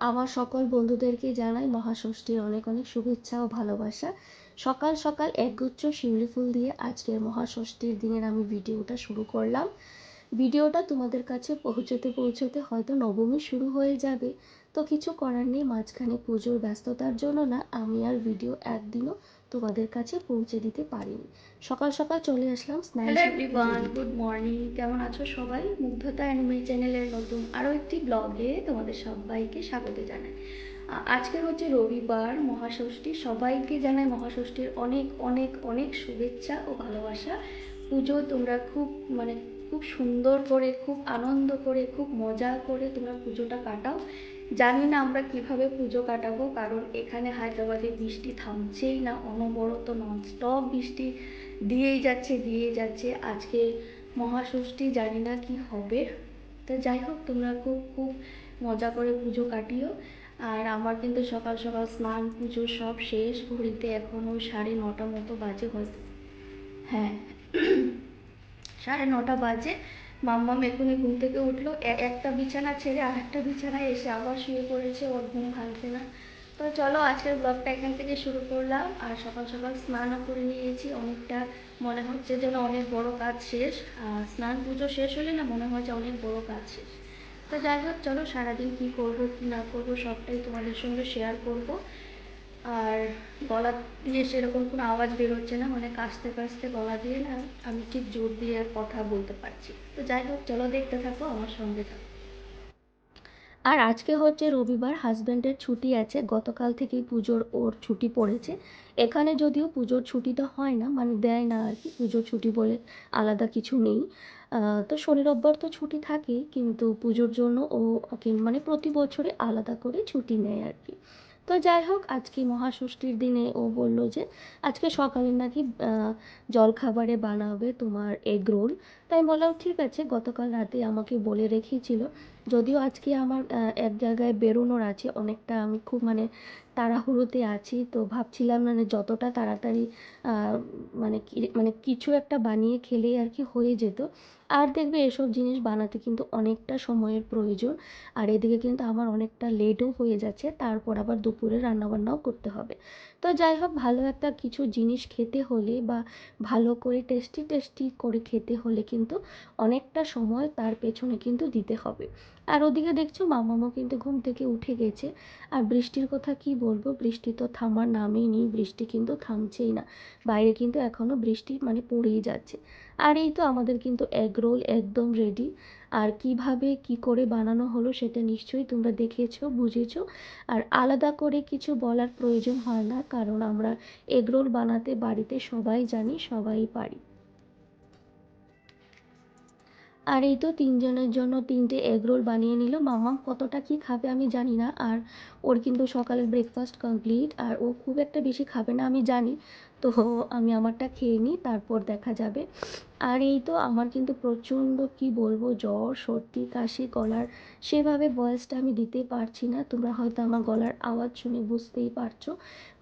আমার সকল বন্ধুদেরকে জানাই মহাষষ্ঠীর অনেক অনেক শুভেচ্ছা ও ভালোবাসা। সকাল সকাল একগুচ্ছ শিউলি ফুল দিয়ে আজকের মহাষষ্ঠীর দিনের আমি ভিডিওটা শুরু করলাম। ভিডিওটা তোমাদের কাছে পৌঁছতে পৌঁছতে হয়তো নবমী শুরু হয়ে যাবে, তো কিছু করার নেই, মাঝখানে পুজোর ব্যস্ততার জন্য না আমি আর ভিডিও একদিনও তোমাদের কাছে পৌঁছে দিতে পারিনি। সকাল সকাল চলে আসলাম স্নান। Hello everyone, good morning. কেমন আছো সবাই? মুগ্ধতা অ্যানিমে চ্যানেলের নতুন আরও একটি ব্লগে তোমাদের সবাইকে স্বাগত জানাই। আজকে হচ্ছে রবিবার, মহাষষ্ঠী। সবাইকে জানাই মহাষষ্ঠীর অনেক অনেক অনেক শুভেচ্ছা ও ভালোবাসা। পুজো তোমরা খুব সুন্দর করে, খুব আনন্দ করে, খুব মজা করে তোমরা পুজোটা কাটাও। জানি না আমরা কিভাবে পুজো কাটাবো, কারণ এখানে হায়দ্রাবাদে বৃষ্টি থামছেই না, অনবরত ননস্টপ বৃষ্টি দিয়েই যাচ্ছে। আজকে মহাষষ্ঠী, জানি না কি হবে। তো যাই হোক, তোমরা খুব খুব মজা করে পুজো কাটিও। আর আমার কিন্তু সকাল সকাল স্নান পুজো সব শেষ। ঘড়িতে এখনও 9:30 মতো বাজে হয়তো, হ্যাঁ 9:30 বাজে। মাম্মাম এখনই ঘুম থেকে উঠলো, একটা বিছানা ছেড়ে আর একটা বিছানায় এসে আবার শুয়ে পড়েছে, ওর ঘুম ভাঙছে না। তো চলো আজকের ব্লগটা এখান থেকে শুরু করলাম। আর সকাল সকাল স্নানও করে নিয়েছি, অনেকটা মনে হচ্ছে যেন অনেক বড় কাজ শেষ। আর স্নান পুজো শেষ হলে না মনে হয় যে অনেক বড় কাজ শেষ। তো যাই হোক, চলো সারাদিন কী করবো কী না করবো সবটাই তোমাদের সঙ্গে শেয়ার করব। আর গলা দিয়ে সেরকম কোনো আওয়াজ বেরোচ্ছে না, মানে কাশতে কাশতে গলা দিয়ে না আমি ঠিক জোর দিয়ে কথা বলতে পারছি। তো যাই হোক, চলো দেখতে থাকো, আমার সঙ্গে থাকো। আর আজকে হচ্ছে রবিবার, হাজব্যান্ডের ছুটি আছে, গতকাল থেকেই পুজোর ওর ছুটি পড়েছে। এখানে যদিও পুজোর ছুটিটা হয় না, মানে দেয় না আর কি, পুজোর ছুটি বলে আলাদা কিছু নেই। তো শনি রোববার তো ছুটি থাকেই, কিন্তু পুজোর জন্য ও ওকে মানে প্রতি বছরে আলাদা করে ছুটি নেয় আর কি। তো যাই হোক, আজকে মহাষষ্ঠীর দিনে ও বলল যে আজকে সকালে নাকি জলখাবারে বানাবে তোমার এগ রোল। তাই বললাম ঠিক আছে, গতকাল রাতে আমাকে বলে রেখেছিল। যদিও আজকে আমার এক জায়গায় বেরোনোর আছে, অনেকটা আমি খুব মানে তাড়াহুড়োতে আছি, তো ভাবছিলাম মানে যতটা তাড়াতাড়ি মানে কিছু একটা বানিয়ে খেলেই আর কি হয়ে যেত। আর দেখবে এসব জিনিস বানাতে কিন্তু অনেকটা সময়ের প্রয়োজন। আর এদিকে কিন্তু আমার অনেকটা লেটও হয়ে যাচ্ছে, তারপর আবার দুপুরে রান্নাবান্নাও করতে হবে। তো যাই হোক, ভালো একটা কিছু জিনিস খেতে হলে বা ভালো করে টেস্টি টেস্টি করে খেতে হলে কিন্তু অনেকটা সময় তার পেছনে কিন্তু দিতে হবে। আর ওদিকে দেখছো মামামও কিন্তু ঘুম থেকে উঠে গেছে। আর বৃষ্টির কথা কি বলবো, বৃষ্টি তো থামার নামেই নেই, বৃষ্টি কিন্তু থামছেই না। বাইরে কিন্তু এখনও বৃষ্টি মানে পড়েই যাচ্ছে। আর এই তো আমাদের কিন্তু এগ রোল একদম রেডি। আর কিভাবে কি করে বানানো হলো সেটা নিশ্চয়ই তোমরা দেখেছো, বুঝেছো। আর আলাদা করে কিছু বলার প্রয়োজন হয় না, কারণ আমরা এগ রোল বানাতে বাড়িতে সবাই জানি, সবাই পারি। আর এই তো তিনজনের জন্য 3টে এগ রোল বানিয়ে নিল। মাম্মাম কতটা কি খাবে আমি জানি না। আর ওর কিন্তু সকালের ব্রেকফাস্ট কমপ্লিট, আর ও খুব একটা বেশি খাবে না আমি জানি। তো আমি আমারটা খেয়ে নিই, তারপর দেখা যাবে। আর এই তো আমার কিন্তু প্রচণ্ড কি বলবো, জ্বর সর্দি কাশি, গলার সেভাবে ভয়েসটা আমি দিতে পারছি না। তোমরা হয়তো আমার গলার আওয়াজ শুনে বুঝতেই পারছো,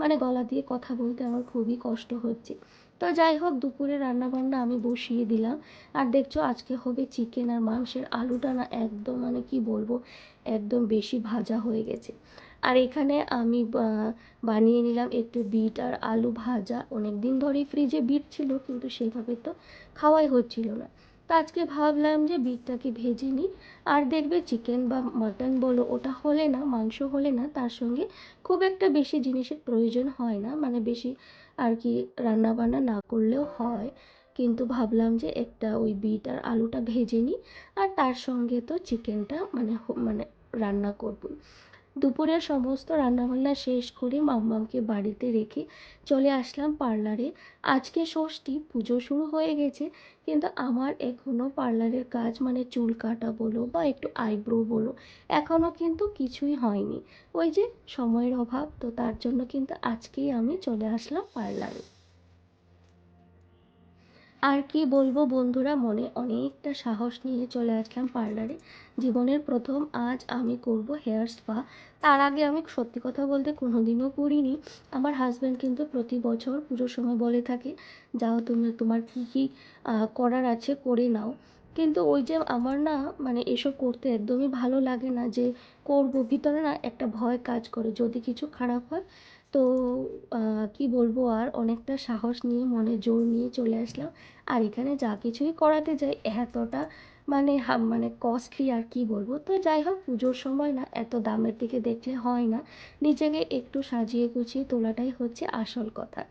মানে গলা দিয়ে কথা বলতে আমার খুবই কষ্ট হচ্ছে। তো যাই হোক, দুপুরে রান্নাবান্না আমি বসিয়ে দিলাম। আর দেখছো আজকে হবে চিকেন আর মাংসের আলুটা না একদম মানে কি বলবো, একদম বেশি ভাজা হয়ে গেছে। আর এখানে আমি বানিয়ে নিলাম একটু বিট আর আলু ভাজা। অনেক দিন ধরেই ফ্রিজে বিট ছিল, কিন্তু সেভাবে তো খাওয়াই হচ্ছিল না। তো আজকে ভাবলাম যে বিটটাকে ভেজে নিই। আর দেখবে চিকেন বা মাটন বলো, ওটা হলে না, মাংস হলে না, তার সঙ্গে খুব একটা বেশি জিনিসের প্রয়োজন হয় না, মানে বেশি আর কি রান্না বান্না না করলেও হয়। কিন্তু ভাবলাম যে একটা ওই বিট আর আলুটা ভেজে নিই, আর তার সঙ্গে তো চিকেনটা মানে রান্না করব। দুপুরের সমস্ত রান্নাবান্না শেষ করে মাম্মামকে বাড়িতে রেখে চলে আসলাম পার্লারে। আজকে ষষ্ঠী, পুজো শুরু হয়ে গেছে, কিন্তু আমার এখনও পার্লারের কাজ মানে চুল কাটা বলো বা একটু আইব্রো বলো, এখনও কিন্তু কিছুই হয়নি। ওই যে সময়ের অভাব, তো তার জন্য কিন্তু আজকেই আমি চলে আসলাম পার্লারে। আর কি বলবো বন্ধুরা, মনে অনেকটা সাহস নিয়ে চলে আসলাম পার্লারে। জীবনের প্রথম আজ আমি করব হেয়ার স্পা। তার আগে আমি সত্যি কথা বলতে কোনোদিনও করিনি। আমার হাজব্যান্ড কিন্তু প্রতি বছর পুজোর সময় বলে থাকে, যাও তুমি, তোমার কী কী করার আছে করে নাও। কিন্তু ওই যে আমার না মানে এসব করতে একদমই ভালো লাগে না, যে করব ভিতরে না একটা ভয় কাজ করে যদি কিছু খারাপ হয়। তো কি বলবো, আর অনেকটা সাহস নিয়ে মনে জোর নিয়ে চলে আসলাম। আর এখানে যা কিছুই করাতে যাই এতটা মানে মানে কস্টলি, আর কি বলবো। তো যাই হোক, পুজোর সময় না এত দামের দিকে দেখলে হয় না, নিজেকে একটু সাজিয়ে গুছিয়ে তোলাটাই হচ্ছে আসল কথা।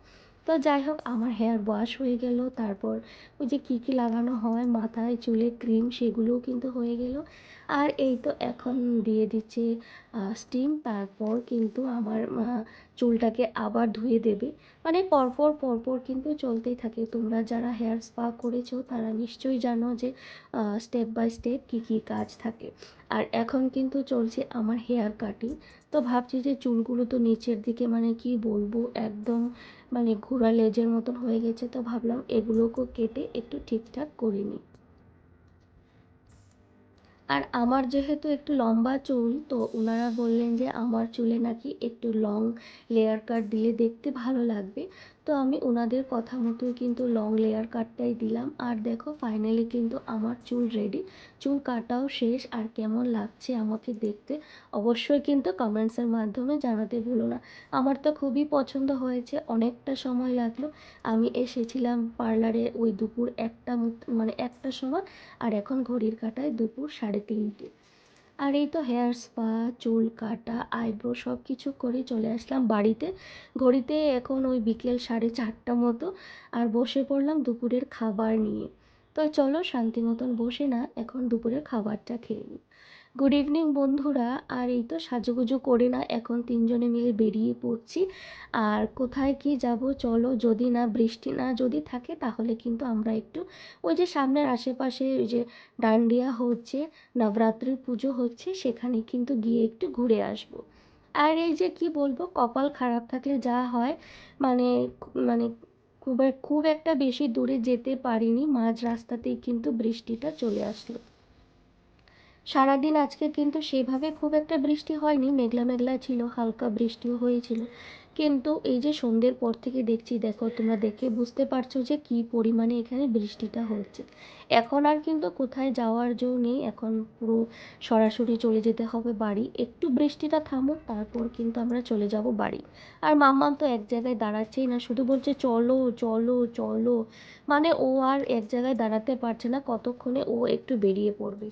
তো যাই হোক, আমার হেয়ার ওয়াশ হয়ে গেল, তারপর ওই যে কী কী লাগানো হয় মাথায় চুলে ক্রিম, সেগুলোও কিন্তু হয়ে গেল। আর এই তো এখন দিয়ে দিচ্ছে স্টিম, তারপর কিন্তু আমার চুলটাকে আবার ধুয়ে দেবে। মানে পরপর পরপর কিন্তু চলতেই থাকে। তোমরা যারা হেয়ার স্পা করেছো তারা নিশ্চয়ই জানো যে স্টেপ বাই স্টেপ কী কী কাজ থাকে। আর এখন কিন্তু চলছে আমার হেয়ার কাটিং। তো ভাবছি যে চুলগুলো তো নিচের দিকে মানে কি বলবো, একদম মানে ঘোড়া লেজের মতন হয়ে গেছে। তো ভাবলাম এগুলোকেও কেটে একটু ঠিকঠাক করে নিই। আর আমার যেহেতু একটু লম্বা চুল, তো ওনারা বললেন যে আমার চুলে নাকি একটু লং লেয়ার কাট দিলে দেখতে ভালো লাগবে। তো আমি ওনাদের কথা মতোই কিন্তু লং লেয়ার কাটটাই দিলাম। আর দেখো ফাইনালি কিন্তু আমার চুল রেডি, চুল কাটাও শেষ। আর কেমন লাগছে আমাকে দেখতে অবশ্যই কিন্তু কমেন্টসের মাধ্যমে জানাতে ভুলো না। আমার তো খুবই পছন্দ হয়েছে, অনেকটা সময় লাগলো। আমি এসেছিলাম পার্লারে ওই দুপুর একটা মানে একটার সময়, আর এখন ঘড়ির কাঁটায় দুপুর 3:30। আর এই তো হেয়ার স্পা, চুল কাটা, আইব্রো সব কিছু করে চলে আসলাম বাড়িতে। ঘড়িতে এখন ওই বিকেল 4:30 মতো। আর বসে পড়লাম দুপুরের খাবার নিয়ে। তো চলো শান্তি মতন বসে না এখন দুপুরের খাবারটা খেয়ে নিই। গুড ইভিনিং বন্ধুরা। আর এই তো সাজুগুজু করে না এখন তিনজনে মিলে বেরিয়ে পড়ছি। আর কোথায় কি যাব চলো, যদি না বৃষ্টি না যদি থাকে তাহলে কিন্তু আমরা একটু ওই যে সামনের আশেপাশে ওই যে ডান্ডিয়া হচ্ছে, নবরাত্রির পুজো হচ্ছে, সেখানে কিন্তু গিয়ে একটু ঘুরে আসবো। আর এই যে কি বলবো, কপাল খারাপ থাকলে যা হয়, মানে মানে খুব একটা বেশি দূরে যেতে পারিনি, মাঝ রাস্তাতেই কিন্তু বৃষ্টিটা চলে আসলো। সারাদিন আজকে কিন্তু সেভাবে খুব একটা বৃষ্টি হয়নি, মেঘলা মেঘলা ছিল, হালকা বৃষ্টিও হয়েছিল। কিন্তু এই যে সন্ধ্যের পর থেকে দেখছি, দেখো তোমরা দেখে বুঝতে পারছো যে কি পরিমাণে এখানে বৃষ্টিটা হচ্ছে। এখন আর কিন্তু কোথায় যাওয়ার জো নেই, এখন পুরো সরাসরি চলে যেতে হবে বাড়ি। একটু বৃষ্টিটা থামুক, তারপর কিন্তু আমরা চলে যাব বাড়ি। আর মাম্মাম তো এক জায়গায় দাঁড়াচ্ছেই না, শুধু বলছে চলো চলো চলো। মানে ও আর এক জায়গায় দাঁড়াতে পারছে না, কতক্ষণে ও একটু বেরিয়ে পড়বে।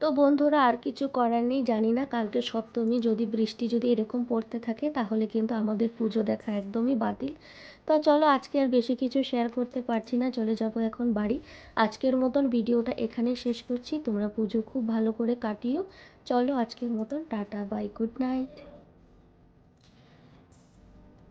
তো বন্ধুরা আর কিছু করার নেই, জানি না কালকে সপ্তমী, যদি বৃষ্টি যদি এরকম পড়তে থাকে তাহলে কিন্তু আমাদের পুজো দেখা একদমই বাতিল। তো চলো আজকে আর বেশি কিছু শেয়ার করতে পারছি না, চলে যাব এখন বাড়ি। আজকের মতন ভিডিওটা এখানেই শেষ করছি, তোমরা পুজো খুব ভালো করে কাটিও। চলো আজকের মতন টাটা বাই, গুড নাইট।